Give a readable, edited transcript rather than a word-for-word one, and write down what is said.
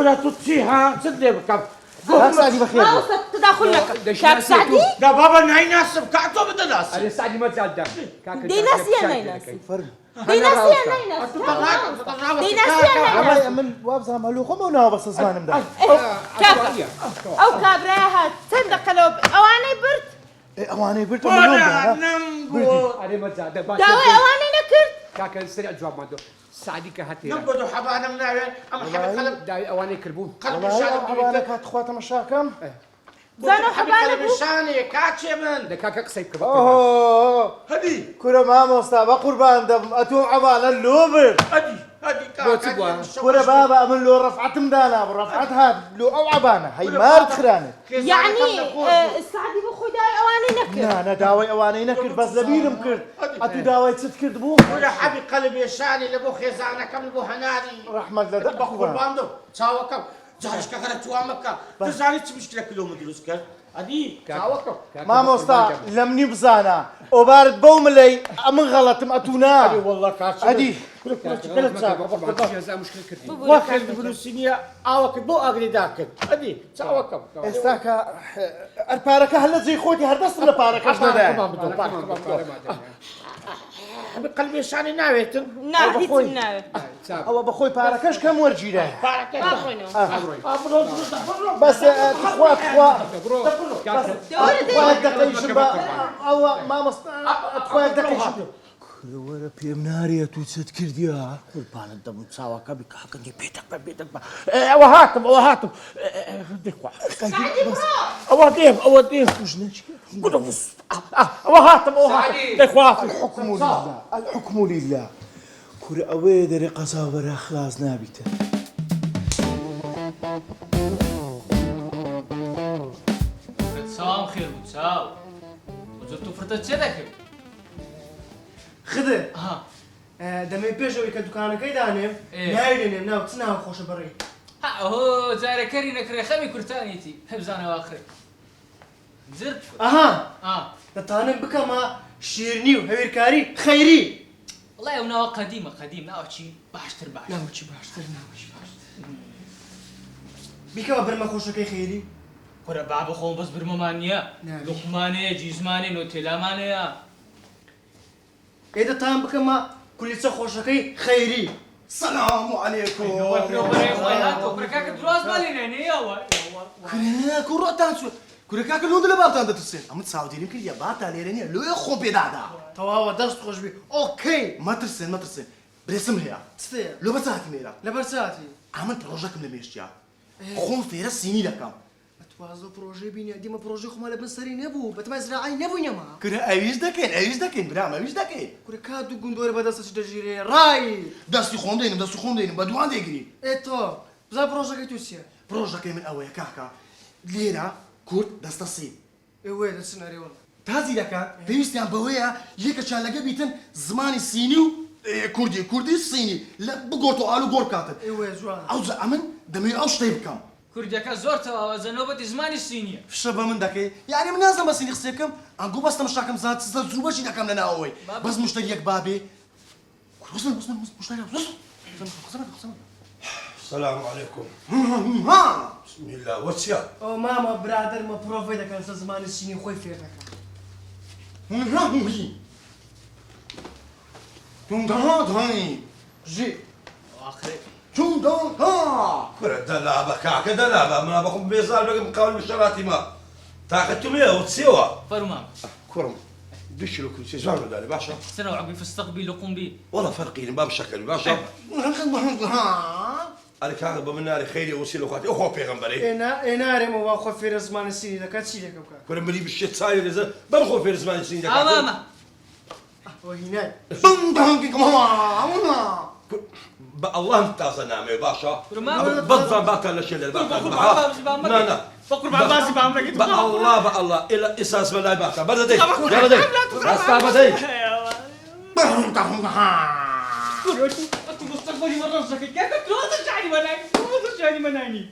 كلها تطفيها صدق بكم لا سعدي بخير ما وصلت تدخل لك كاك سعدي لا بابا ناي ناس بكعتو بدلاس أنا سعدي ما تزعل دي ناسي يا نايناس فرق دي ناسي يا نايناس دي ناسي يا نايناس عمي من وابزها مالوخه ما وناو بس زمان مدا كاكا او كابراها تصدق لو اواني برد اواني برت مليون وانا ده نمبو أنا ما تزعل داوي اواني نكرت كاكا سريع جواب ما دو سعدي كهاتي نمبو حبانا من أم حبيب قلب داي أواني كربون قلب والله الشارع عبالك هات خواتها مشاكم زانو حبالك قلب الشاني كاتشي من ده كاكا قصيد كبار اوه هدي كره ما مصطفى قربان دم اتو عبال اللوبر هدي كره بابا من لو رفعت مدانا برفعتها لو او عبانه هي مارد خرانه يعني السعدي بخو داوي اواني نكرت انا داوي اواني نكر بس لبير مكر اتو داوي تسكر دبو ولا حبي قلبي الشاني لبو خيزانة كم لبو هنادي رحمة الله بخور باندو تساوكم جارش كغرت وامك تزاني مشكلة كيلو مدروس كر هدي تساوكم ما مصطفى لمني بزانا وبارد بوملي من غلط ماتونا والله كاتش هدي كلها تساعد مشكلة كتير واخد بلوسينيا اوك بو اغري داك هدي تساوكم استاكا الباركة هلا زي خوتي هردست من الباركة بقلبي الشاني ناويتن ناهيت الناوي او بخوي باركش كم ورجي له باركينو بس تخوا دوري دقيقة شبا او ما مصطفى تخوا دقيقة شبا كل ورا بيمناريا توتسد كرديا قربان الدم تساوكم بكحكني بيتك وهاتم ديكوا اوديه وجناش وهاتم ديكوا الحكم لله كل اويدري قصاور خلاص نابته سلام خير بتساو وزرتو فرتت شدك خذ ها دمي بيجو كدكانه كيدانم إيه. نايلين ناو تسنا خوش بري ها هو زاري كري نكري خمي كرتانيتي حبزانا واخري زرت اها تتانم بكما شيرنيو هويركاري خيري والله يونا قديمة ناو شي باشتر باش ناو تشي باشتر بكما برما خوش كي خيري كورا بابا خوم بس برممانيا نعم. لقمانيا جيزمانيا نوتيلامانيا اذا تام بكما كل تسا خوش كي خيري السلام عليكم بركاك دروس مالينا نيا كره كره تانسو كره كاك لون دل باب تاند تسين ام تساودين كل يا باتا ليرني لو يخو بيدادا تواوا درس خوش بي اوكي ما ترسين برسم هي تستير لو بتاعتي ميرا لبرساتي عمل بروجك لميشتيا خون فيرا سيني لكم توازو بروجي بيني ديما بروجي خو مال بنسري نبو بتما زراعي نبو نما كره ايش دكين برام ايش دكين كره كادو غندور بدس تجري راي داستي خوندين بدوان ديغري ايتو بزا بروجي توسيا بروجك من اويا كاكا ليرا كورت داستسي ايوه ده السيناريو تازي لك بيستيان بويا يك كان لقى بيتن زماني سينيو كردي الصيني لا بقوتو الو غور كاتن ايوه زوان اوز امن دمي اوش طيبكم كردياكا زورتا زنوبة زماني الصينية في الشباب من داكي يعني من لازم بس نخسيكم انقو بس تمشاكم زاد زروبه شي داكم لنا اوي بس مشتريك بابي وصل مشتري وصل السلام عليكم ها بسم الله واتسيا او ماما برادر ما بروفي ده كان زمان السيني خوي فيرك تون جي واخري تون كرة دلابة كعكة دلابة ما بكون بيزال بقى مقاول مشتراتي ما تاخدتم ايه وتسيوا فرمام كرم دش له كل شيء زعلوا دالي باشا سنة وعقبي في استقبي لقم بي والله فرقين باب الشكل باشا انا كاغب من ناري خيري وسيل اخواتي اخو بيغمبري انا ريمو واخو في زمان السيني ده كان شي لك كرم بلي بالشيت ساير اذا بنخو في زمان السنين ماما وهنا الله انت نامي باشا ما بضم باتا لشيل لا فكر بعباسي بعمرك الله الى اساس بالله باتا بدي يلا دي استعبدي كروتو أنت مستقبلي مرة زكي كيف تروح ترجعني مناني